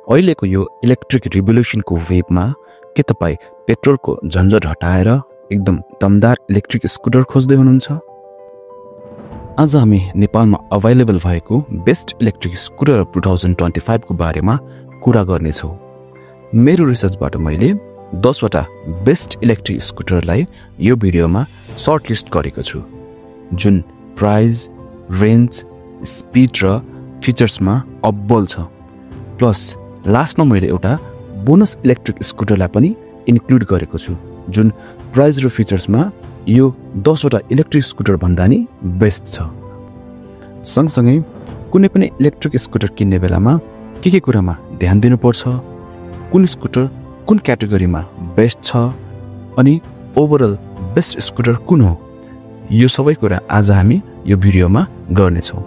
अहिलेको यो इलेक्ट्रिक रिभोल्युसनको वेबमा के तपाईँ पेट्रोलको झन्झट हटाएर एकदम दमदार इलेक्ट्रिक स्कुटर खोज्दै हुनुहुन्छ? आज हामी नेपालमा अभाइलेबल भएको बेस्ट इलेक्ट्रिक स्कुटर 2025 को बारेमा कुरा गर्नेछौँ। मेरो रिसर्चबाट मैले 10 वटा बेस्ट इलेक्ट्रिक स्कुटरलाई यो भिडियोमा सर्ट लिस्ट गरेको छु, जुन प्राइस, रेन्ज, स्पिड र फिचर्समा अब्बल छ। प्लस लास्टमा मैले एउटा बोनस इलेक्ट्रिक स्कुटरलाई पनि इन्क्लुड गरेको छु, जुन प्राइस र फिचर्समा यो 10 वटा इलेक्ट्रिक स्कुटर भन्दा नि बेस्ट छ। सँगसँगै कुनै पनि इलेक्ट्रिक स्कुटर किन्ने बेलामा के कुरामा ध्यान दिनुपर्छ, कुन स्कुटर कुन क्याटेगोरीमा बेस्ट छ अनि ओभरअल बेस्ट स्कुटर कुन हो, यो सबै कुरा आज हामी यो भिडियोमा गर्नेछौँ।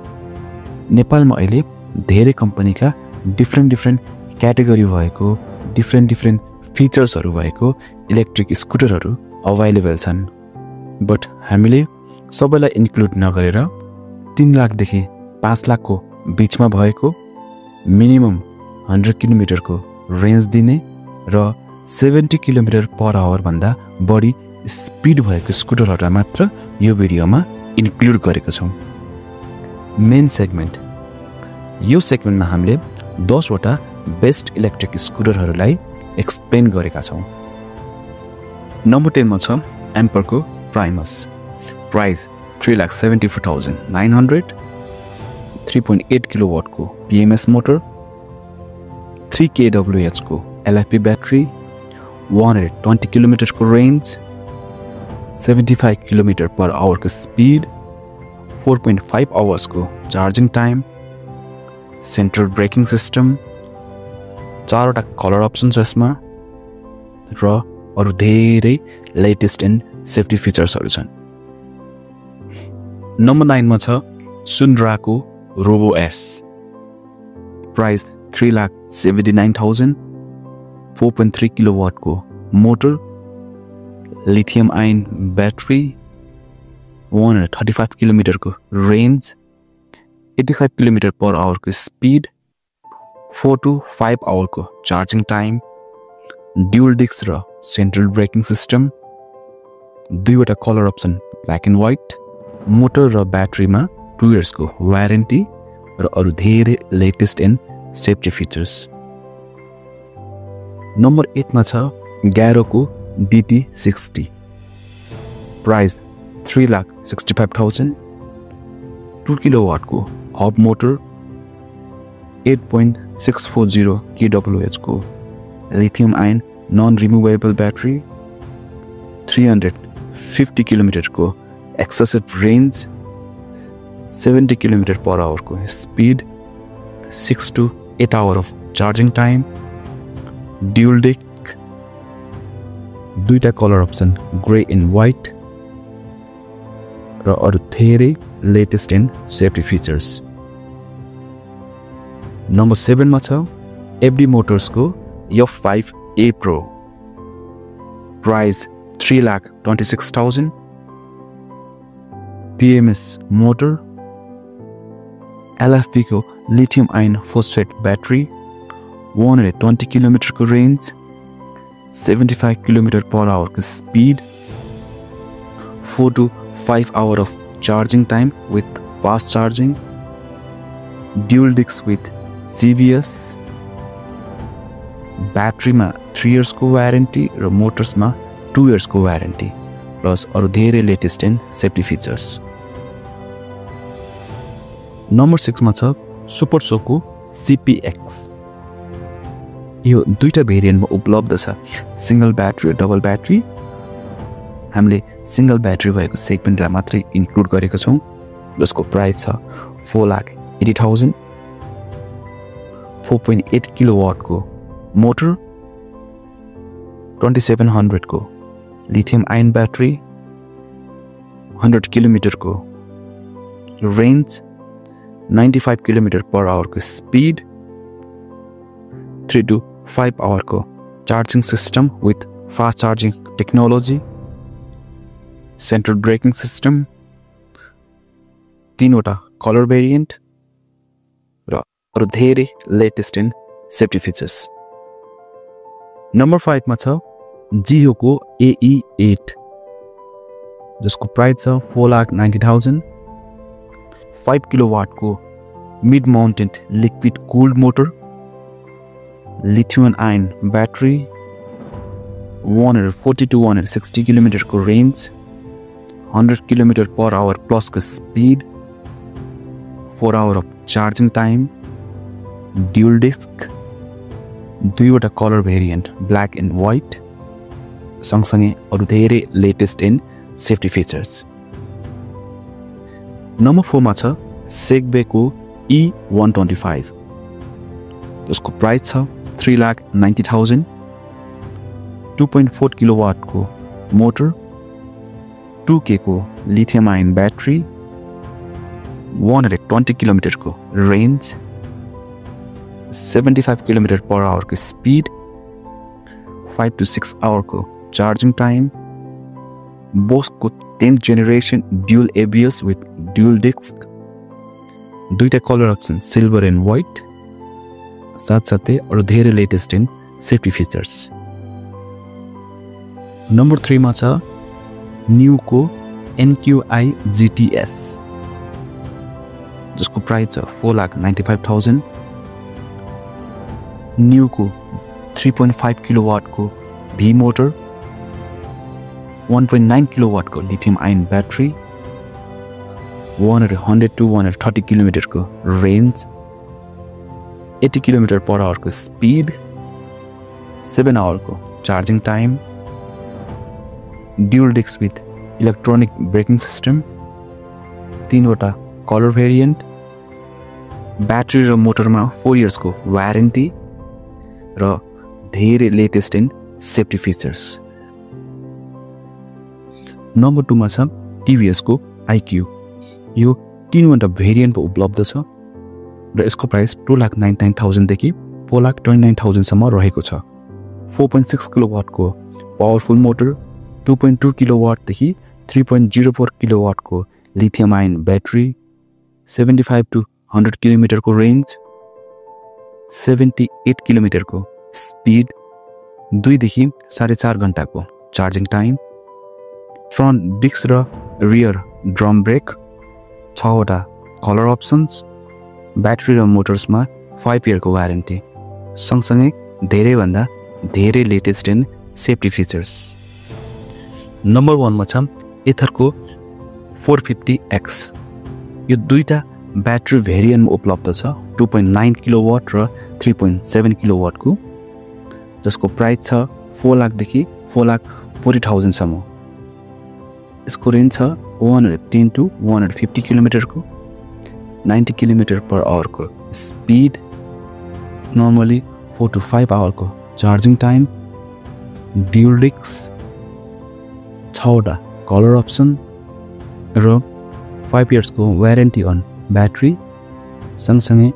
नेपालमा अहिले धेरै कम्पनीका डिफ्रेन्ट क्याटेगोरी भएको डिफ्रेन्ट फिचर्सहरू भएको इलेक्ट्रिक स्कुटरहरू अभाइलेबल छन्। बट हामीले सबैलाई इन्क्लुड नगरेर 3 लाखदेखि 5 लाखको बिचमा भएको मिनिमम 100 किलोमिटरको रेन्ज दिने र 70 किलोमिटर पर आवर भन्दा बढी स्पिड भएको स्कुटरहरूलाई मात्र यो भिडियोमा इन्क्लुड गरेका छौँ। मेन सेगमेन्ट, यो सेगमेन्टमा हामीले 10 वटा बेस्ट इलेक्ट्रिक स्कुटरहरूलाई एक्सप्लेन गरेका छौँ। नम्बर 10 मा छ एम्परको प्राइमस। प्राइस 3,74,900, 3.8 किलोवाटको PMS मोटर, 3 kWh को LFP ब्याट्री, 120 किलोमिटरको रेन्ज, 75 किलोमिटर पर आवरको स्पिड, 4.5 आवर्स को charging time, central braking system, 4 वटा कलर अप्सन छ यसमा र अरु धेरै लेटेस्ट एन्ड सेफ्टी फिचर्सहरू छन्। नम्बर 9 मा छ सुन्ड्राको रोबो एस। प्राइस 3,79,000, 4.3 किलोवाटको मोटर, लिथियम आयन ब्याट्री, 135 किलोमिटरको रेन्ज, 85 किलोमिटर पर आवरको स्पिड, 4 to 5 आवरको चार्जिङ टाइम, ड्युल डिस्क र सेन्ट्रल ब्रेकिङ सिस्टम, 2 वटा colour option black and white, motor र ब्याट्रीमा 2 इयर्सको वारेन्टी र अरु धेरै latest and safety features. Number 8 मा छ ग्यारोको DT60। प्राइस 3,65,000, 2 किलोवाटको हब मोटर, 8.640 kWh को lithium ion non removable battery, 350 kilometre को excessive range, 70 kilometre per hour को speed, 6 to 8 hour of charging time, dual disc, 2टा colour option grey and white र अरु धेरै latest and safety features. Number 7 मा छ FD मोटर्सको F5A Pro। Price 3,26,000, PMS motor, LFP को lithium ion phosphate battery, 120 kilometre को रेन्ज, 75 किलोमिटर पर आवर को speed, 4 to 5 our of charging time with fast charging, dual disc with CBS, ब्याट्रीमा 3 years को warranty र मोटर्समा 2 years को warranty plus अरु धेरै latest and safety features. Number 6 मा छ सुपर सोको CPX। यो 2टा भेरिएन्टमा उपलब्ध छ, सिंगल ब्याट्री र डबल ब्याट्री। हामीले सिंगल ब्याट्री भएको सेगमेन्टलाई मात्रै इन्क्लुड गरेको छौँ, जसको प्राइस छ 4,80,000, 4.8 किलोवाट को मोटर, 2700 को लिथियम आयन ब्याट्री, 100 किलोमिटर को रेन्ज, 95 किलोमिटर पर आवर को स्पिड, 3 to 5 आवर को charging system with fast charging technology, central braking system, 3 वटा कलर भेरिएन्ट र अरु धेरै latest and safety features. Number 5 मा छ जियो को AE8 जसको प्राइस छ 4,90,000। 5 किलोवाट को mid mounted liquid cooled motor, lithium ion battery, 140 to 160 kilometre को range, 100 kilometre per hour plus को speed, 4 hour of charging time, dual disc, 2वटा colour variant black and white, सँगसँगै अरु धेरै latest in safety features. Number 4 मा छ segue को E125 जसको प्राइस छ 3,90,000। 2.4 किलोवाट को मोटर, 2K को लिथियम आयन ब्याट्री, 120 किलोमिटर को रेंज, 75 किलोमिटर पर आवर को स्पीड, 5 to 6 आवर को चार्जिङ टाइम, बोस को 10th generation dual ABS with dual disc, 2टा colour option silver and white, साथसाथै अरु धेरै latest in safety features. Number 3 मा छ न्यू को NQi GTS जसको प्राइस छ 4,95,000। न्यू को 3.5 किलोवाट को V मोटर, 1.9 किलोवाट को lithium ion battery, 100 to 130 kilometre को रेंज, 80 किलोमिटर पर आवर को स्पीड, 7 आवर को charging time, dual disc with electronic braking system, 3वटा कलर भेरिएन्ट, ब्याट्री र मोटरमा 4 इयर्स को वारेन्टी र धेरै latest in safety features. Number 2 मा छ TVS को IQ। यो 3वटा भेरिएन्ट उपलब्ध छ र यसको प्राइस 2,99,000 देखि 4,29,000 सम्म रहेको छ। 4.6 किलोवाट को पावरफुल मोटर, 2.2 किलोवाट देखि 3.04 किलोवाट को lithium ion battery, 75 to 100 kilometre को रेंज, 78 किलोमिटर को स्पीड, 2 देखि 4.5 घण्टा को चार्जिङ टाइम, फ्रन्ट डिस्क र रियर ड्रम ब्रेक, 6वटा कलर अप्सन्स, ब्याट्री र मोटर्समा 5 इयर को वारेन्टी, सँगसँगै धेरै भन्दा धेरै latest in safety features. Number 1 मा छ एथर को 450X। यो 2टा ब्याट्री भेरिएन्टमा उपलब्ध छ, 2.9 किलोवाट र 3.7 किलोवाट को, जसको प्राइस छ 4 लाख देखि 4,40,000 सम्म। यसको रेन्ज छ 110 to 150 किलोमिटर को, 90 किलोमिटर पर आवर को स्पीड, नर्मली 4 to 5 आवर को चार्जिङ टाइम, ड्युल डिस्क, 6वटा कलर अप्सन र 5 इयर्स को वारेन्टी अन ब्याट्री, सँगसँगै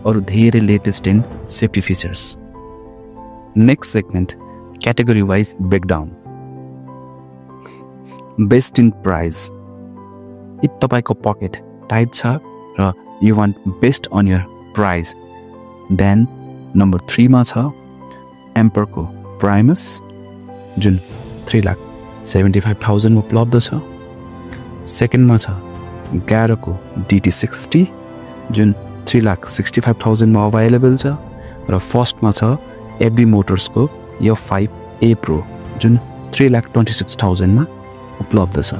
अरु धेरै latest in safety features. Next segment category wise breakdown. Best in price. If तपाईको पकेट टाइट छ र you want best on your price, then number 3 मा छ एम्पर को प्राइमस जुन 3,75,000 उपलब्ध छ। सेकेन्ड मा छ ग्यारो को DT60 जुन 3,65,000 मा अभाइलेबल छ र फर्स्ट मा छ एबी मोटर्स को F5A Pro जुन 3,26,000 मा उपलब्ध छ।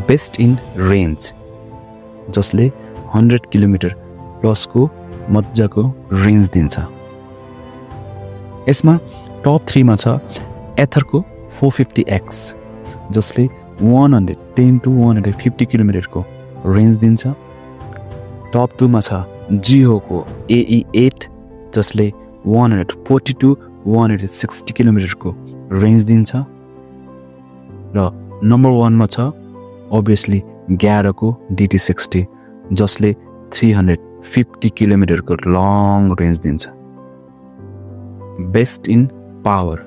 बेस्ट इन रेंज जसले 100 किलोमिटर प्लस को मज्जाको रेंज दिन्छ। यसमा टप 3 मा छ एथर को 450X जसले 110 to 150 किलोमिटर को रेंज दिन्छ। टप 2 मा छ जियो को AE8 जसले 140 to 160 किलोमिटर को रेंज दिन्छ र नम्बर 1 मा छ obviously ग्यारो को DT60 जसले 350 किलोमिटर को लङ रेंज दिन्छ। बेस्ट इन पावर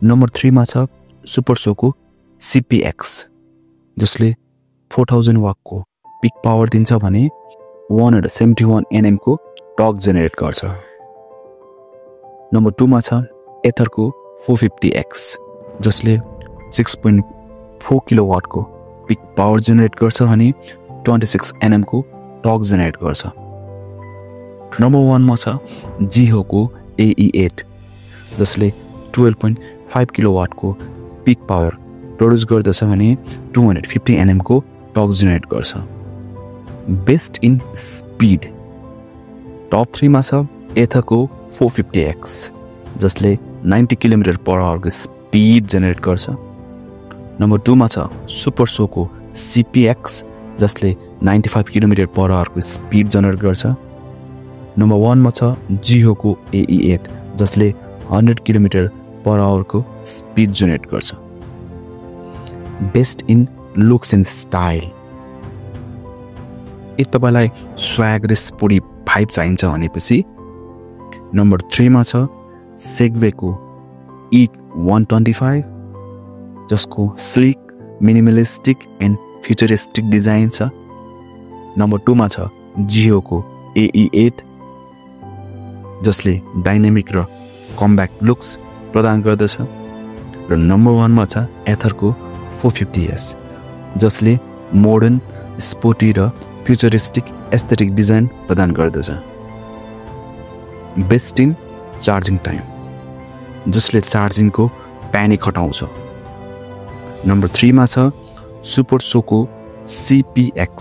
नम्बर 3 मा छ सुपरसो को CPX जसले 4000 वाट को पिक पावर दिन्छ भने 171 Nm को टर्क जेनेरेट गर्छ। नम्बर 2 मा छ एथरको 450X जसले 6.4 किलोवाट को पिक पावर जेनेरेट गर्छ अनि 26 Nm को टर्क जेनेरेट गर्छ। नम्बर 1 मा छ जिहो को AE8 जसले 12.5 किलोवाट को पिक पावर प्रोड्युस गर्दछ भने 250 Nm को टर्क जेनेरेट गर्छ। बेस्ट इन स्पीड टप 3 मा छ एथरको 450X जसले 90 किलोमिटर पर आवर को स्पीड जेनेरेट गर्छ। नम्बर 2 मा छ सुपर सोको CPX जसले 95 किलोमिटर पर आवर को स्पीड जेनेरेट गर्छ। नम्बर 1 मा छ जिहो को AE8 जसले 100 किलोमिटर पर आवर को स्पीड जेनेरेट गर्छ। Best in looks and style यदि तपाईलाई स्वैग र स्पोर्टी भाइब चाहिन्छ भनेपछि नम्बर 3 मा छ सेगवे को E125 जसको sleek minimalistic and futuristic design छ। नम्बर 2 मा छ जिहो को AE8 जसले डाइनामिक र कम्ब्याक्ट लुक्स प्रदान गर्दछ र नम्बर 1 मा छ एथरको 450S जसले मोडर्न स्पोर्टी र फ्युचरिस्टिक एस्थेटिक डिजाइन प्रदान गर्दछ। बेस्ट इन चार्जिङ टाइम जसले चार्जिङको प्यानिक हटाउँछ। नम्बर 3 मा छ सुपर सोको CPX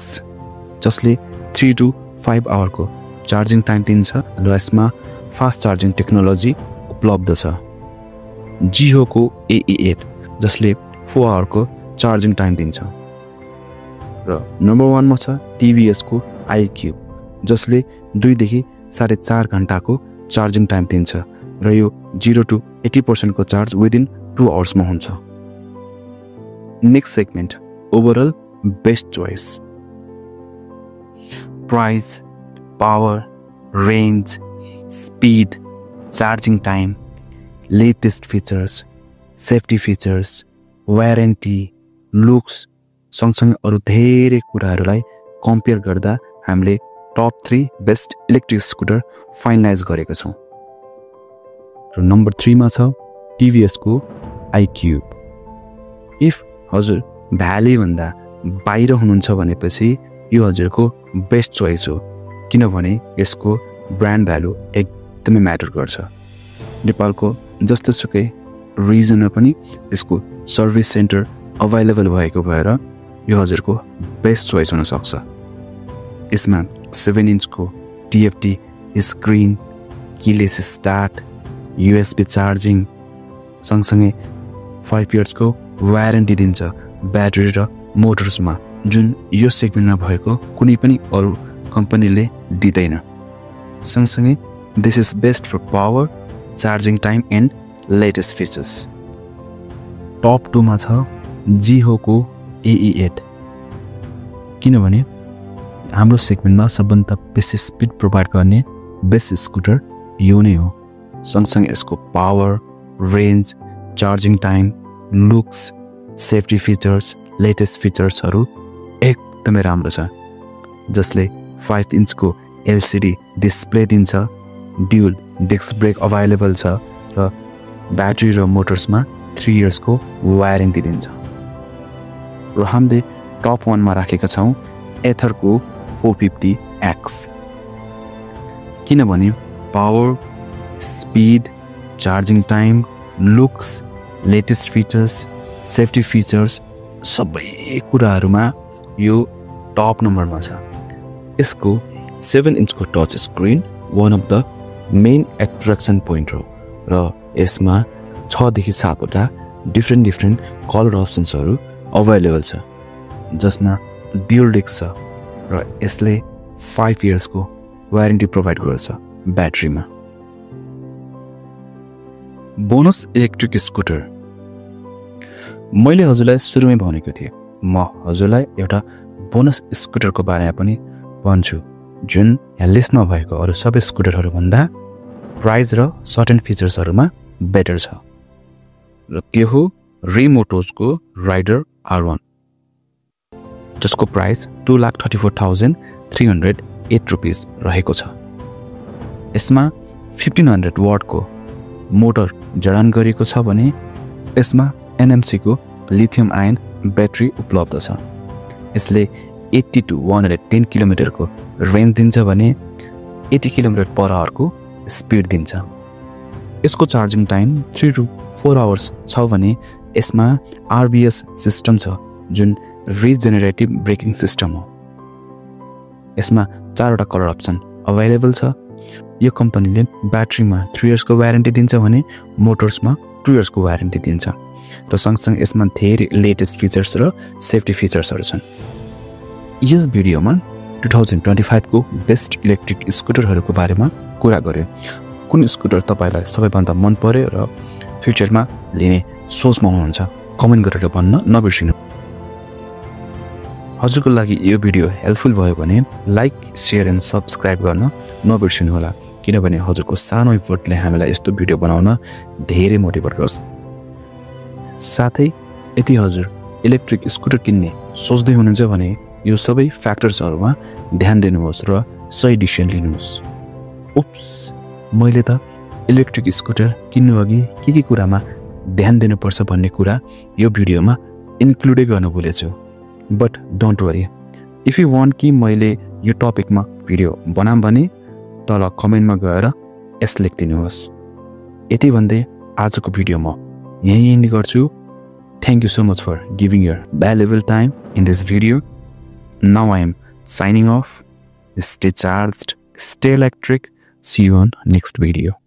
जसले 3 to 5 आवर को चार्जिङ टाइम दिन्छ र यसमा फास्ट चार्जिङ टेक्नोलोजी उपलब्ध छ। जिहो को AE8 जसले 4 आवर को चार्जिङ टाइम दिन्छ र नम्बर 1 मा छ TVS को iQube जसले 2 देखि 4.5 घण्टाको चार्जिङ टाइम दिन्छ र यो 0 to 80% को चार्ज विदिन 2 आवर्स मा हुन्छ। Next segment overall best choice price power range speed charging time latest features safety features warranty looks सँगसँगै अरू धेरै कुराहरूलाई कम्पेयर गर्दा हामीले top 3 best electric scooter finalise गरेका छौँ र नम्बर 3 मा छ TVS को iQube। इफ हजुर भ्याली भन्दा बाहिर हुनुहुन्छ भनेपछि यो हजुरको बेस्ट चोइस हो किनभने यसको ब्रान्ड भ्यालु एकदमै म्याटर गर्छ। नेपालको जस्तोसुकै रिजनमा पनि यसको सर्भिस सेन्टर अभाइलेबल भएको भएर यो हजुरको बेस्ट चोइस हुन सक्छ। यसमा 7 इन्चको TFT screen keyless start USB charging सँगसँगै 5 इयर्सको वारेन्टी दिन्छ ब्याट्री र मोटर्समा जुन यो सेगमेन्टमा भएको कुनै पनि अरू कम्पनीले दिँदैन। सँगसँगै this is best for power charging time and latest features. Top 2 मा छ जिहो को AE8 किनभने हाम्रो सेगमेन्टमा सबभन्दा बेसी स्पिड प्रोभाइड गर्ने बेस्ट स्कुटर यो नै हो। सँगसँगै यसको power range charging time looks safety features latest फिचर्सहरू एकदमै राम्रो छ जसले 5 इन्चको LCD डिस्प्ले दिन्छ ड्युल डिस्क ब्रेक अभाइलेबल छ र ब्याट्री र मोटर्समा 3 इयर्सको वारेन्टी दिन्छ र हामीले टप 1 मा राखेका छौँ एथरको 450X किनभने power speed charging time looks latest features safety features सबै कुराहरूमा यो टप नम्बरमा छ। यसको 7 इन्चको touch screen one of the main attraction point हो र यसमा 6 देखि 7 वटा डिफ्रेन्ट कलर अप्सन्सहरू अभाइलेबल छ जसमा ड्युल डिस्क छ र यसले 5 इयर्सको वारेन्टी प्रोभाइड गर्छ ब्याट्रीमा। बोनस इलेक्ट्रिक स्कुटर मैले हजुरलाई सुरुमै भनेको थिएँ म हजुरलाई एउटा बोनस स्कुटरको बारेमा पनि भन्छु जुन यहाँ लिस्टमा भएको अरू सबै स्कुटरहरूभन्दा प्राइस र सर्टेन फिचर्सहरूमा बेटर छ र त्यो हो रिमोटोजको राइडर R1 जसको प्राइस 2,34,300 ₹8 रहेको छ। यसमा 1500 वाटको मोटर जडान गरिएको छ भने यसमा NMC को लिथियम आयन ब्याट्री उपलब्ध छ। यसले 80 to 110 किलोमिटरको रेन्ज दिन्छ भने 80 km/h को स्पिड दिन्छ। यसको चार्जिङ टाइम 3 to 4 आवर्स छ भने यसमा RBS सिस्टम छ जुन रिजेनेरेटिभ ब्रेकिङ सिस्टम हो। यसमा 4वटा कलर अप्सन अभाइलेबल छ। यो कम्पनीले ब्याट्रीमा 3 इयर्स को वारेन्टी दिन्छ भने मोटर्समा 2 इयर्स को वारेन्टी दिन्छ र सँगसँगै यसमा धेरै लेटेस्ट फिचर्स र सेफ्टी फिचर्सहरू छन्। यस भिडियोमा 2025 को बेस्ट इलेक्ट्रिक स्कुटरहरूको बारेमा कुरा गर्यो। कुन स्कुटर तपाईलाई सबैभन्दा मन पर्यो र फ्युचरमा लिने सोचमा हुनुहुन्छ कमेन्ट गरेर भन्न नबिर्सिनु। हजुरको लागि यो भिडियो हेल्पफुल भयो भने लाइक, शेयर एन्ड सब्स्क्राइब गर्न नबिर्सिनु होला, किनभने हजुरको सानो एफर्टले हामीलाई यस्तो भिडियो बनाउन धेरै मोटिभेट गर्छ। साथै यदि हजुर इलेक्ट्रिक स्कुटर किन्ने सोच्दै हुनुहुन्छ भने यो सबै फ्याक्टर्सहरुमा ध्यान दिनुहोस् र सही डिसिजन लिनुहोस्। उप्स, मैले त इलेक्ट्रिक स्कुटर किन्नु अघि के कुरामा ध्यान दिनुपर्छ भन्ने कुरा यो भिडियोमा इन्क्लुडै गर्न भुलेछु। But don't worry, if you want कि मैले यो टपिकमा भिडियो बनाम भने तल कमेन्टमा गएर यस लेखिदिनुहोस्। यति भन्दै आजको भिडियो म यही एन्ड गर्छु। Thank you so much for giving your valuable time in this video. Now I am signing off. Stay charged, stay electric. See you on next video.